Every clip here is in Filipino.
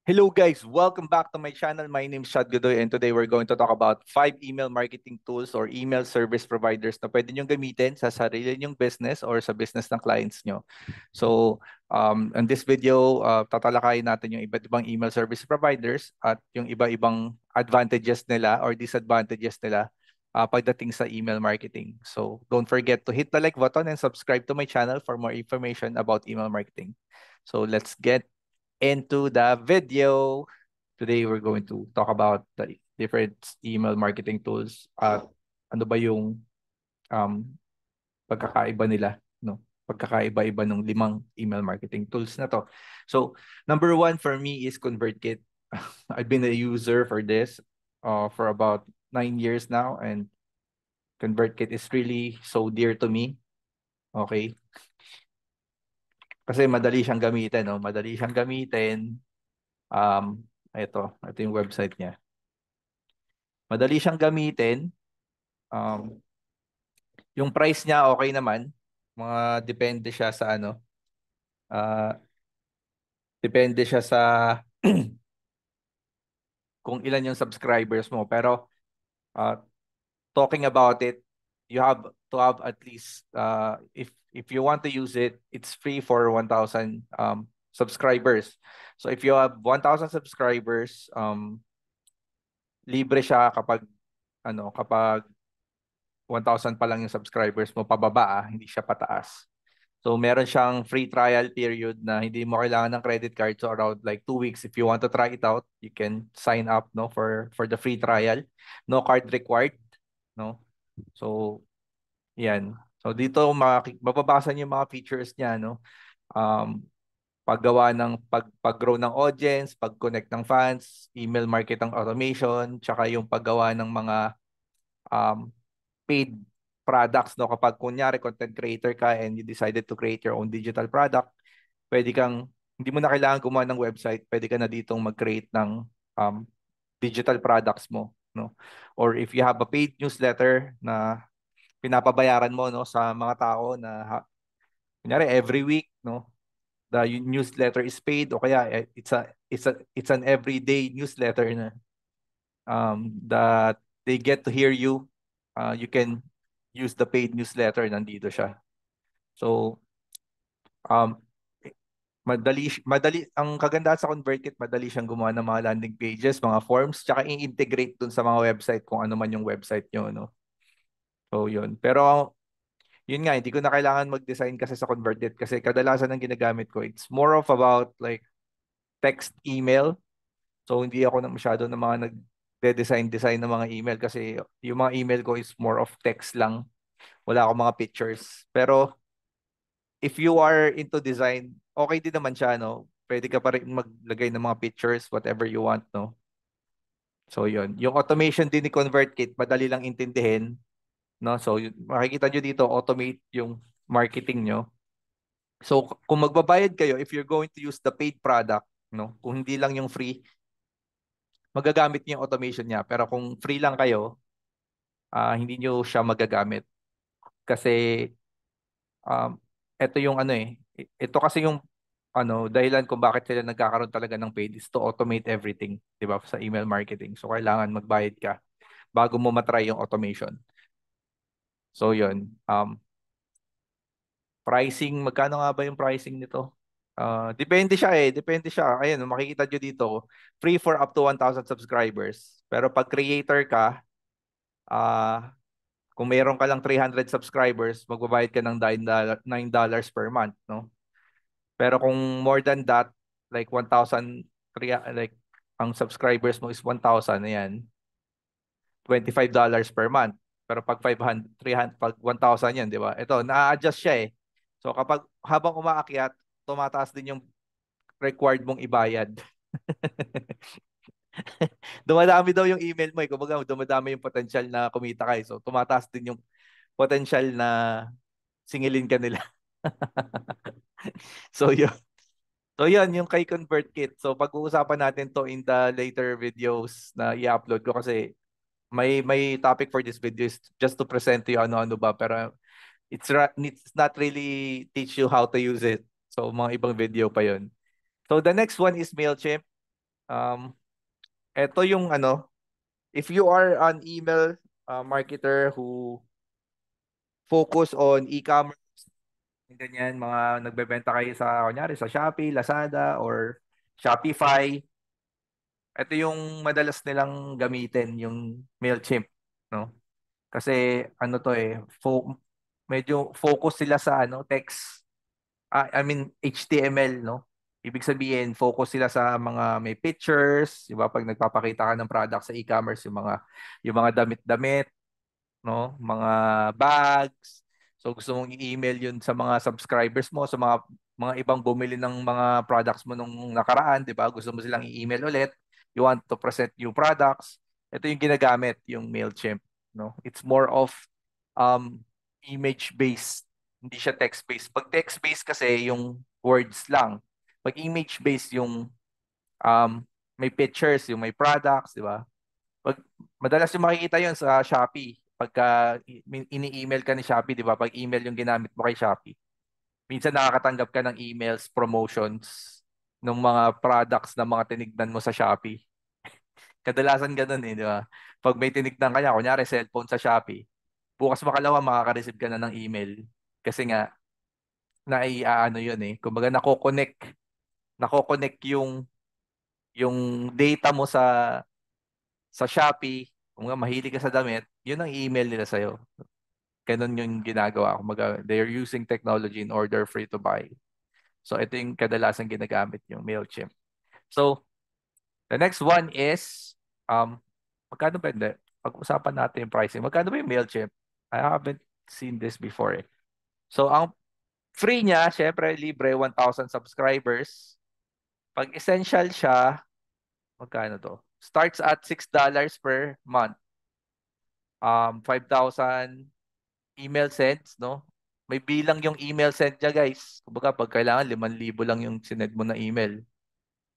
Hello guys, welcome back to my channel. My name is Shad Godoy and today we're going to talk about 5 email marketing tools or email service providers na pwede nyo gamitin sa sarili nyong business or sa business ng clients nyo. So, in this video, tatalakayin natin yung iba't ibang email service providers at yung iba-ibang advantages nila or disadvantages nila pagdating sa email marketing. So, don't forget to hit the like button and subscribe to my channel for more information about email marketing. So, let's get into the video. Today, we're going to talk about the different email marketing tools at ano ba yung um, pagkakaiba nila, no? Pagkakaiba-iba ng 5 email marketing tools na to. So, number one for me is ConvertKit. I've been a user for this for about 9 years now, and ConvertKit is really so dear to me. Okay? Kasi madali siyang gamitin, no? Madali siyang gamitin. Ito yung website niya. Madali siyang gamitin. Um, yung price niya okay naman. Depende siya sa ano. ah, Depende siya sa kung ilan yung subscribers mo. Pero uh, talking about it, you have to have at least if you want to use it, it's free for 1,000 subscribers. So if you have 1,000 subscribers, libre siya kapag 1,000 pa lang yung subscribers mo pababa, hindi siya pataas. So meron siyang free trial period na hindi mo kailangan ng credit card, so around like 2 weeks. If you want to try it out, you can sign up no for the free trial. No card required, no. So yan. So dito mababasa niyo yung mga features niya, no. Um Paggawa ng pag-grow ng audience, pag-connect ng fans, email marketing automation, tsaka yung paggawa ng mga um paid products, no. Kapag kunyari content creator ka and you decided to create your own digital product, hindi mo na kailangan gumawa ng website, pwede ka na ditong mag-create ng um, digital products mo, no. Or if you have a paid newsletter na pinapabayaran mo, no, sa mga tao na kunyari every week, no, the newsletter is paid, o kaya it's an everyday newsletter na that they get to hear you. You can use the paid newsletter, nandito siya. So, um, madali, ang kagandahan sa ConvertKit, madali siyang gumawa ng mga landing pages, mga forms, tsaka i-integrate dun sa mga website kung ano man yung website nyo, no? So, yun. Pero, yun nga, hindi ko na kailangan mag-design kasi sa ConvertKit kasi kadalasan ng ginagamit ko, it's more of about like text email. So, hindi ako na masyado ng mga nagde-design ng mga email kasi yung mga email ko is more of text lang. Wala akong mga pictures. Pero if you are into design, okay din naman siya, no? Pwede ka pa rin maglagay ng mga pictures, whatever you want, no? So, yun. Yung automation din ni ConvertKit, madali lang intindihin, no? So, makikita nyo dito, automate yung marketing nyo. So, kung magbabayad kayo, if you're going to use the paid product, no? Kung hindi lang yung free, magagamit niyo yung automation niya. Pero kung free lang kayo, hindi nyo siya magagamit. Kasi, um, ito yung ano eh. Ito kasi yung dahilan kung bakit sila nagkakaroon talaga ng paid is to automate everything, 'di ba, sa email marketing. So kailangan magbayad ka bago mo matry yung automation. So 'yun. Pricing, magkano nga ba yung pricing nito? Depende siya eh, depende siya. Ayun, makikita nyo dito, free for up to 1,000 subscribers. Pero pag creator ka, kung mayroon ka lang 300 subscribers, magbabayad ka ng $9 per month, no? Pero kung more than that, like 1,000, like ang subscribers mo is 1,000, ayan, $25 per month. Pero pag 500, 300, pag 1,000 yan, di ba? Ito, na-adjust siya eh. So kapag habang umaakyat, tumataas din yung required mong ibayad. Dumadami daw yung email mo eh. Kumbaga, dumadami yung potential na kumita ka eh. So tumataas din yung potential na singilin ka nila. So yun. So yan, yung kay ConvertKit. So pag-uusapan natin to in the later videos na i-upload ko kasi may topic for this video is just to present to you ano-ano ba, pero it's not really teach you how to use it. So mga ibang video pa yon. So the next one is Mailchimp. Um, Ito yung ano, if you are an email marketer who focus on e-commerce, ganyan, mga nagbebenta kayo sa, kunyari, sa Shopee, Lazada, or Shopify, ito yung madalas nilang gamitin, yung Mailchimp, no? Kasi ano to medyo focus sila sa ano, text, I mean HTML, no? Ibig sabihin, focus sila sa mga may pictures, di ba? Pag nagpapakita ka ng product sa e-commerce, yung mga damit-damit, no? Mga bags. So gusto mong i-email 'yun sa mga subscribers mo, sa mga ibang bumili ng mga products mo nung nakaraan, 'di ba? Gusto mo silang i-email ulit. You want to present new products. Ito yung ginagamit, yung Mailchimp, no? It's more of image-based. Hindi siya text-based. Pag text-based kasi yung words lang. Pag image-based yung um, may pictures, yung may products, di ba? Pag, madalas yung makikita yun sa Shopee. Pagka ini-email ka ni Shopee, di ba? Pag email yung ginamit mo kay Shopee, minsan nakakatanggap ka ng emails, promotions, ng mga products na mga tinignan mo sa Shopee. Kadalasan ganun di ba? Pag may tinignan kanya, kunyari cellphone sa Shopee, bukas makalawa makaka-receive ka na ng email. Kasi nga, naiaano yun Kumbaga, nako-connect yung data mo sa Shopee, kung nga mahilig ka sa damit, yun ang email nila sa'yo. Ganun yung ginagawa. Kumbaga, they're using technology in order for you to buy. So, ito yung kadalasan ginagamit yung MailChimp. So, the next one is, magkano ba hindi? Pag-usapan natin yung pricing. Magkano ba yung MailChimp? I haven't seen this before So, ang free niya, syempre, libre, 1,000 subscribers. Pag essential siya, magkano to? Starts at $6 per month. 5,000 email sends, no? May bilang yung email send niya, guys. Kumbaga, pag kailangan, 5,000 lang yung sinend mo na email,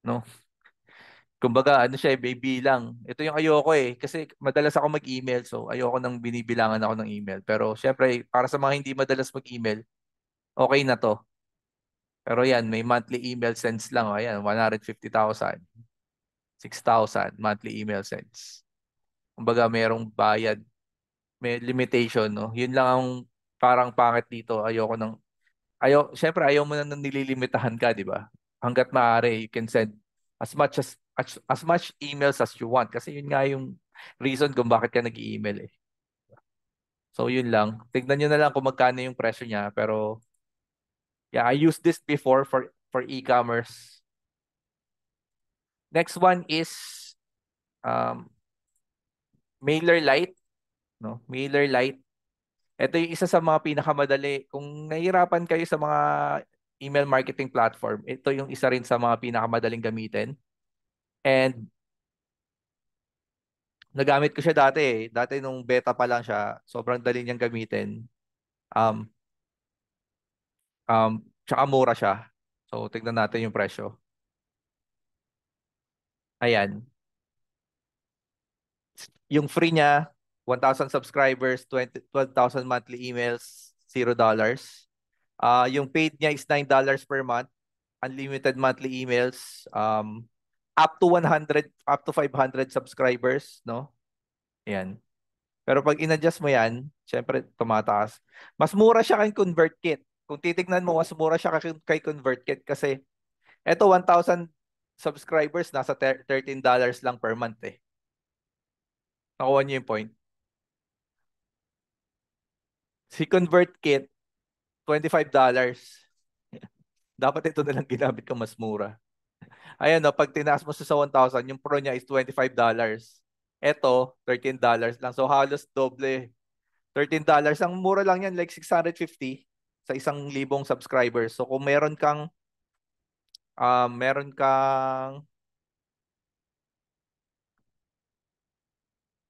no? Kumbaga, ano siya, may bilang. Ito yung ayoko kasi madalas ako mag-email, so ayoko nang binibilangan ako ng email. Pero syempre, para sa mga hindi madalas mag-email, okay na to. Pero yan, may monthly email sends lang. Ayan, 150,000, 6,000 monthly email sends. Kumbaga, merong bayad, may limitation, no? Yun lang ang parang pangit dito. Syempre ayaw mo na nang nililimitahan ka, di ba? Hangga't maaari, you can send as much emails as you want kasi yun nga yung reason kung bakit ka nag-email. So yun lang. Tignan nyo na lang kung magkano yung presyo niya. Pero yeah, I used this before for e-commerce. Next one is um, MailerLite, no? MailerLite. Ito yung isa sa mga pinakamadali. Kung nahihirapan kayo sa mga email marketing platform, ito yung isa rin sa mga pinakamadaling gamitin. And nagamit ko siya dati. Dati nung beta pa lang siya, sobrang dali niyang gamitin. Um, Tsaka mura siya. So, tignan natin yung presyo. Ayan. Yung free niya, 1,000 subscribers, 12,000 monthly emails, $0. Yung paid niya is $9 per month, unlimited monthly emails, up to 100, up to 500 subscribers, no? Ayan. Pero pag in-adjust mo yan, syempre tumataas. Mas mura siya kay ConvertKit. Kung titignan mo, mas mura siya kay ConvertKit kasi eto 1,000 subscribers, nasa $13 lang per month Nakuha niyo yung point. Si ConvertKit, $25. Dapat ito na lang ginamit ko mas mura. Ayan no, pag tinaas mo sa 1,000, yung pro niya is $25. Ito, $13 lang. So halos doble. $13. Ang mura lang yan, like 650 sa 1,000 subscribers. So kung meron kang,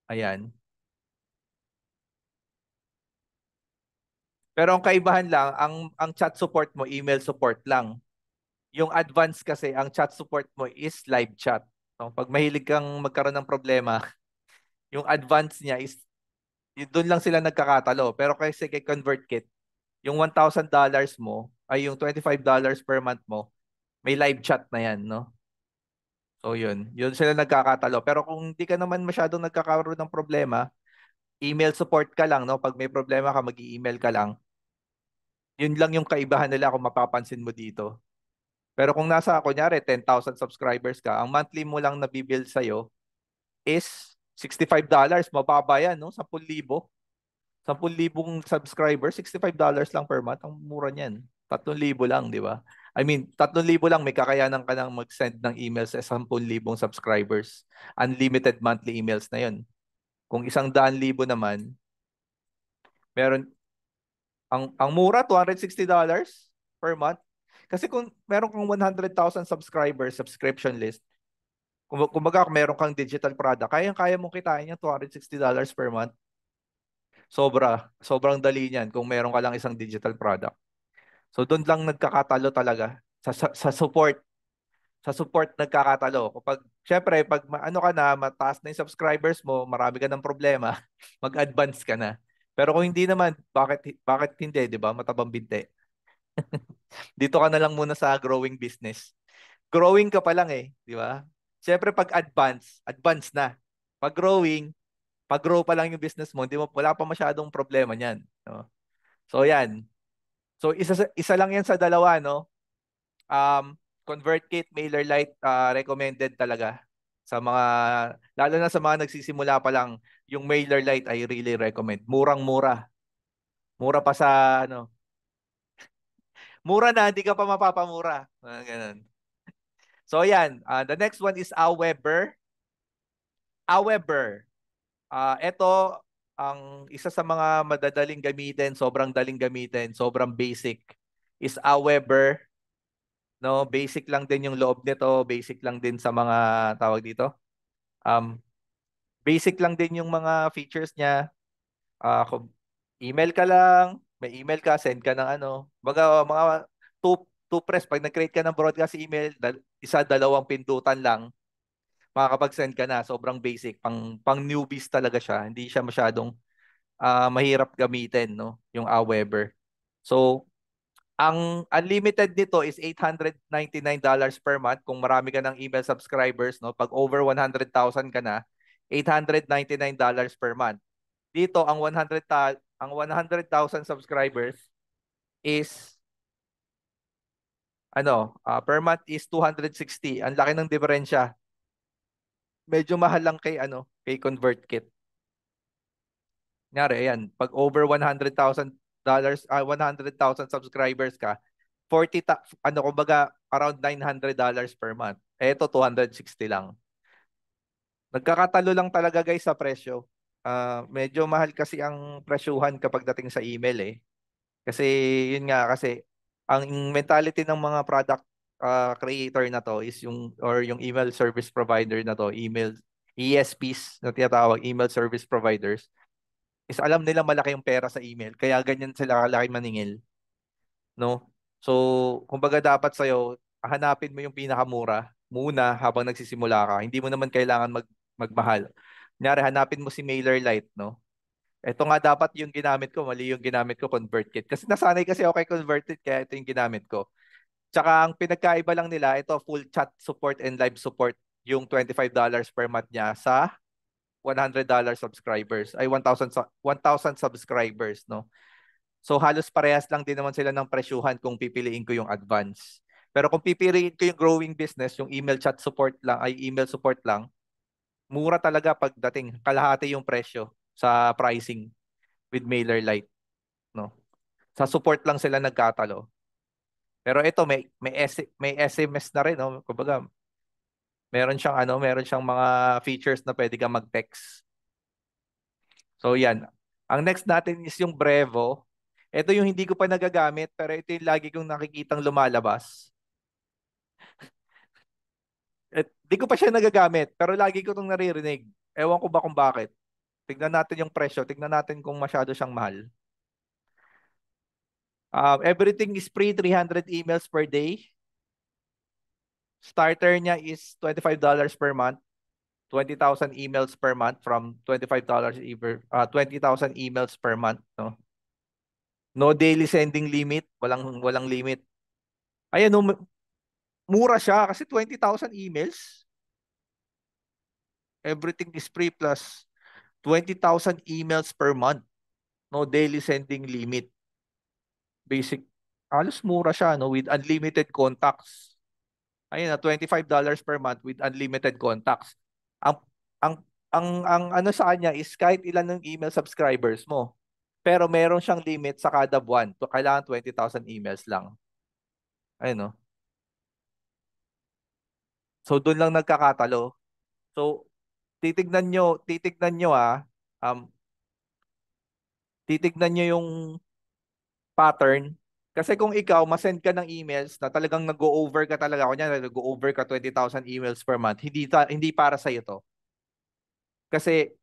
ayan. Pero ang kaibahan lang, ang chat support mo, email support lang. Yung advance kasi, ang chat support mo is live chat. So, pag mahilig kang magkaroon ng problema, yung advance niya is, doon lang sila nagkakatalo. Pero kasi kay ConvertKit, yung $1,000 mo, ay yung $25 per month mo, may live chat na yan, no? So yun, yun sila nagkakatalo. Pero kung hindi ka naman masyadong nagkakaroon ng problema, email support ka lang, no? Pag may problema ka, mag-email ka lang. Yun lang yung kaibahan nila kung mapapansin mo dito. Pero kung nasa, kunyari, 10,000 subscribers ka, ang monthly mo lang nabibill sa'yo is $65. Mababa yan, no? 10,000. 10,000 subscribers, $65 lang per month. Ang mura niyan. 3,000 lang, di ba? I mean, 3,000 lang, may kakayanan ka nang mag-send ng email sa 10,000 subscribers. Unlimited monthly emails na yun. Kung 100,000 naman, meron, ang mura, $260 per month. Kasi kung meron kang 100,000 subscribers, subscription list, kumbaga kung meron kang digital product, kayang-kaya mong kitain yung $260 per month. Sobrang dali niyan kung meron ka lang isang digital product. So doon lang nagkakatalo talaga sa support. Sa support nagkakatalo. Kapag syempre pag ano ka na, mataas na yung subscribers mo, marami ka ng problema, mag-advance ka na. Pero kung hindi naman, bakit hindi, 'di ba? Matabang binte. Dito ka na lang muna sa growing business. Growing ka pa lang eh, 'di ba? Syempre pag advance na. Pag growing, pag-grow pa lang yung business mo, hindi mo wala pa masyadong problema niyan, no? So 'yan. So isa lang 'yan sa dalawa, no? um, ConvertKit, MailerLite, recommended talaga sa mga, lalo na sa mga nagsisimula pa lang, yung MailerLite I really recommend. Murang-mura. Mura pa sa, ano, mura na, hindi ka pa mapapamura. Ganun. So, yan. The next one is Aweber. Aweber. Ito, ang isa sa mga madadaling gamitin, sobrang daling gamitin, sobrang basic, is Aweber. No, basic lang din yung loob nito, basic lang din sa mga tawag dito. Um, Basic lang din yung mga features niya. Kung email ka lang, may email ka, send ka ng ano. Mga two press, pag nag-create ka ng broadcast email, isa, dalawang pindutan lang, makakapag-send ka na. Sobrang basic. Pang newbies talaga siya. Hindi siya masyadong mahirap gamitin, no? Yung Aweber. So, ang unlimited nito is $899 per month kung marami ka ng email subscribers, no? Pag over 100,000 ka na, $899 per month. Dito ang 100,000 subscribers is per month is 260. Ang laki ng diferensya. Medyo mahal lang kay ConvertKit. Ngari, ayan, pag over $100,000, 100,000 subscribers ka, kumbaga around $900 per month. Ito 260 lang. Nagkakatalo lang talaga guys sa presyo. Medyo mahal kasi ang presyuhan kapag dating sa email eh. Kasi yun nga kasi ang mentality ng mga product creator na to is yung email service provider na to, email ESPs na tinatawag, email service providers, is alam nila malaki yung pera sa email. Kaya ganyan sila kalaki maningil, no? So, kumbaga dapat sa'yo, hanapin mo yung pinakamura muna habang nagsisimula ka. Hindi mo naman kailangan magmahal. Kunyari, hanapin mo si MailerLite, no? Ito nga dapat yung ginamit ko, mali yung ginamit ko, ConvertKit. Kasi nasanay kasi ako kay ConvertKit, kaya ito yung ginamit ko. Tsaka ang pinagkaiba lang nila, ito full chat support and live support, yung $25 per month niya sa $100 subscribers, ay 1,000 subscribers, no? So halos parehas lang din naman sila ng presyuhan kung pipiliin ko yung advance. Pero kung pipiliin ko yung growing business, yung email chat support lang, ay email support lang, mura talaga pagdating. Kalahati yung presyo sa pricing with MailerLite, no? Sa support lang sila nagkatalo. Pero ito may SMS na rin, no? Kumbaga, meron siyang mga features na pwede kang mag-text. So yan. Ang next natin is yung Brevo. Ito yung hindi ko pa nagagamit, pero ito yung lagi kong nakikitang lumalabas. Di ko pa siya nagagamit, pero lagi ko itong naririnig. Ewan ko ba kung bakit. Tignan natin yung presyo. Tignan natin kung masyado siyang mahal. Everything is free, 300 emails per day. Starter niya is $25 per month. 20,000 emails per month from $25 20,000 emails per month, no? No daily sending limit, walang limit. Ayan, no, mura siya kasi 20,000 emails. Everything is free plus 20,000 emails per month. No daily sending limit. Basic. Halos mura siya, no? With unlimited contacts. Ayun na, $25 per month with unlimited contacts. Ang, ang, ang ano sa kanya is kahit ilan ng email subscribers mo. Pero meron siyang limit sa kada buwan. So, kailangan 20,000 emails lang. Ayun, no? So, doon lang nagkakatalo. So, um, titignan nyo yung pattern. Kasi kung ikaw, masend ka ng emails na talagang nag-go-over ka talaga, kunya nag-go-over ka 20,000 emails per month, hindi para sa'yo to. Kasi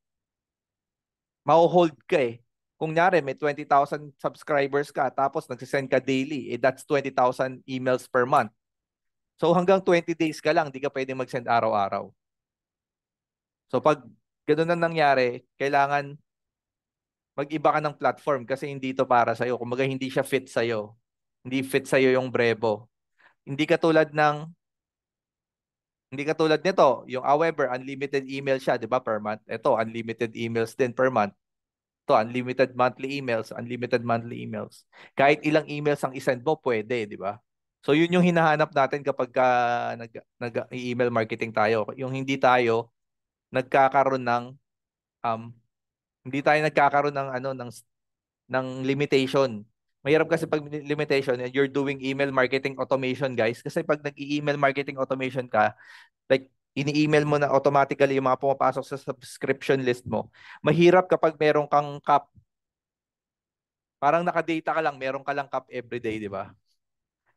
ma-hold ka eh. Kung nyari, may 20,000 subscribers ka, tapos nagsisend ka daily, that's 20,000 emails per month. So hanggang 20 days ka lang, di ka pwede mag-send araw-araw. So pag ganun na nangyari, kailangan mag-iba ka ng platform kasi hindi to para sa'yo. Kumbaga hindi siya fit sa'yo. Hindi fit sa'yo yung Brevo. Hindi katulad ng Hindi katulad nito, yung however, unlimited email siya, di ba, per month. Ito, unlimited emails din per month. Ito, unlimited monthly emails, unlimited monthly emails. Kahit ilang emails ang isend mo, pwede, di ba? So, yun yung hinahanap natin kapag nag-email marketing tayo. Yung nagkakaroon ng, um, hindi tayo nagkakaroon ng, ng limitation. Mahirap kasi pag limitation, you're doing email marketing automation, guys. Kasi pag nag-email marketing automation ka, like ini-email mo na automatically yung mga pumapasok sa subscription list mo. Mahirap kapag meron kang cap. Parang nakadata ka lang, meron ka lang cap everyday, di ba?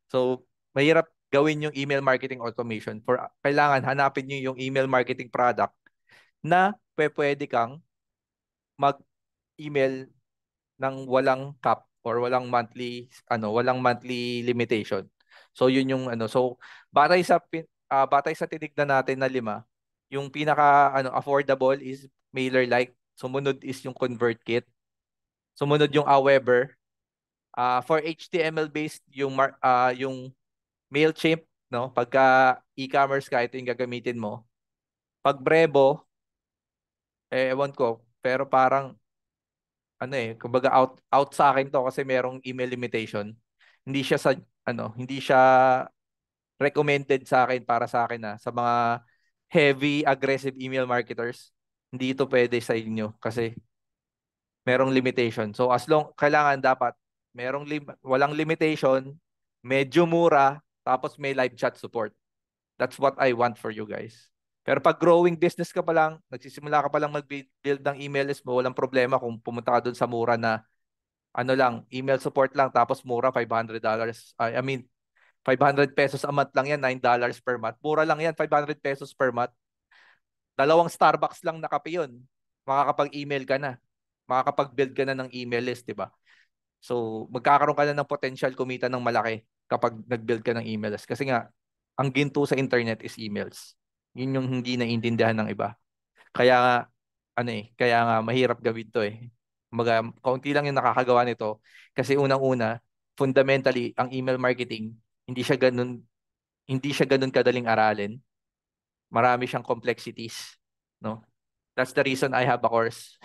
So, mahirap gawin yung email marketing automation. Kailangan hanapin nyo yung email marketing product na pwede kang mag-email ng walang cap or walang monthly limitation. So yun yung so batay sa tinignan natin na lima, yung pinaka affordable is MailerLite. Sumunod is yung ConvertKit. Sumunod yung Aweber. For HTML based yung Mailchimp, no? Pagka e-commerce ka, ito yung gagamitin mo. Pag Brevo, ewan ko, pero parang kumbaga out sa akin to kasi merong email limitation. Hindi siya hindi siya recommended sa akin para sa akin sa mga heavy aggressive email marketers. Hindi ito pwede sa inyo kasi merong limitation. So as long kailangan dapat walang limitation, medyo mura, tapos may live chat support. That's what I want for you guys. Pero pag growing business ka pa lang, nagsisimula ka pa lang mag-build ng email list mo, walang problema kung pumunta ka doon sa mura na email support lang tapos mura $500. I mean, 500 pesos a month lang yan, $9 per month. Mura lang yan, 500 pesos per month. Dalawang Starbucks lang na kape yun. Makakapag-email ka na. Makakapag-build ka na ng email list, di ba? So, magkakaroon ka na ng potential kumita ng malaki kapag nag-build ka ng email list. Kasi nga, ang ginto sa internet is emails. Yun yung hindi naiintindihan ng iba. Kaya nga, kaya nga mahirap gawin to eh. Kumbaga, kaunti lang yung nakakagawa nito kasi unang-una, fundamentally, ang email marketing, hindi siya ganun kadaling aralin. Marami siyang complexities, no? That's the reason I have a course.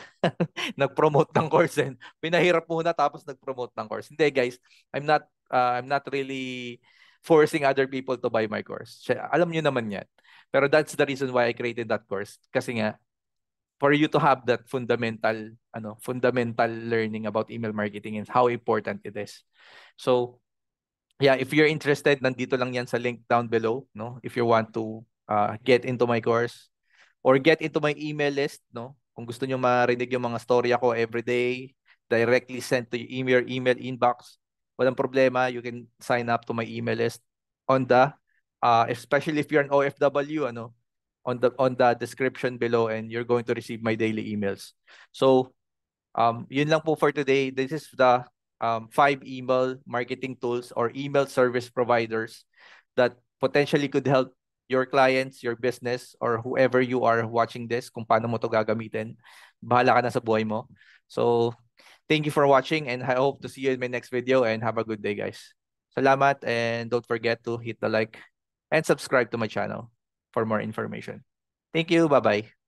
Nag-promote ng course din. Pinahirap muna tapos nag-promote ng course. Hindi guys, I'm not really forcing other people to buy my course. Alam niyo naman 'yan. Pero that's the reason why I created that course kasi nga for you to have that fundamental learning about email marketing and how important it is. So, yeah, if you're interested, nandito lang 'yan sa link down below, no? If you want to get into my course or get into my email list, no? Kung gusto niyo marinig yung mga storya ko every day, directly sent to your email inbox, walang problema, you can sign up to my email list on especially if you're an OFW, on the description below and you're going to receive my daily emails. So, yun lang po for today. This is the 5 email marketing tools or email service providers that potentially could help your clients, your business, or whoever you are watching this, kung paano mo to gagamitin. Bahala ka na sa buhay mo. So, thank you for watching and I hope to see you in my next video and have a good day, guys. Salamat and don't forget to hit the like and subscribe to my channel for more information. Thank you. Bye-bye.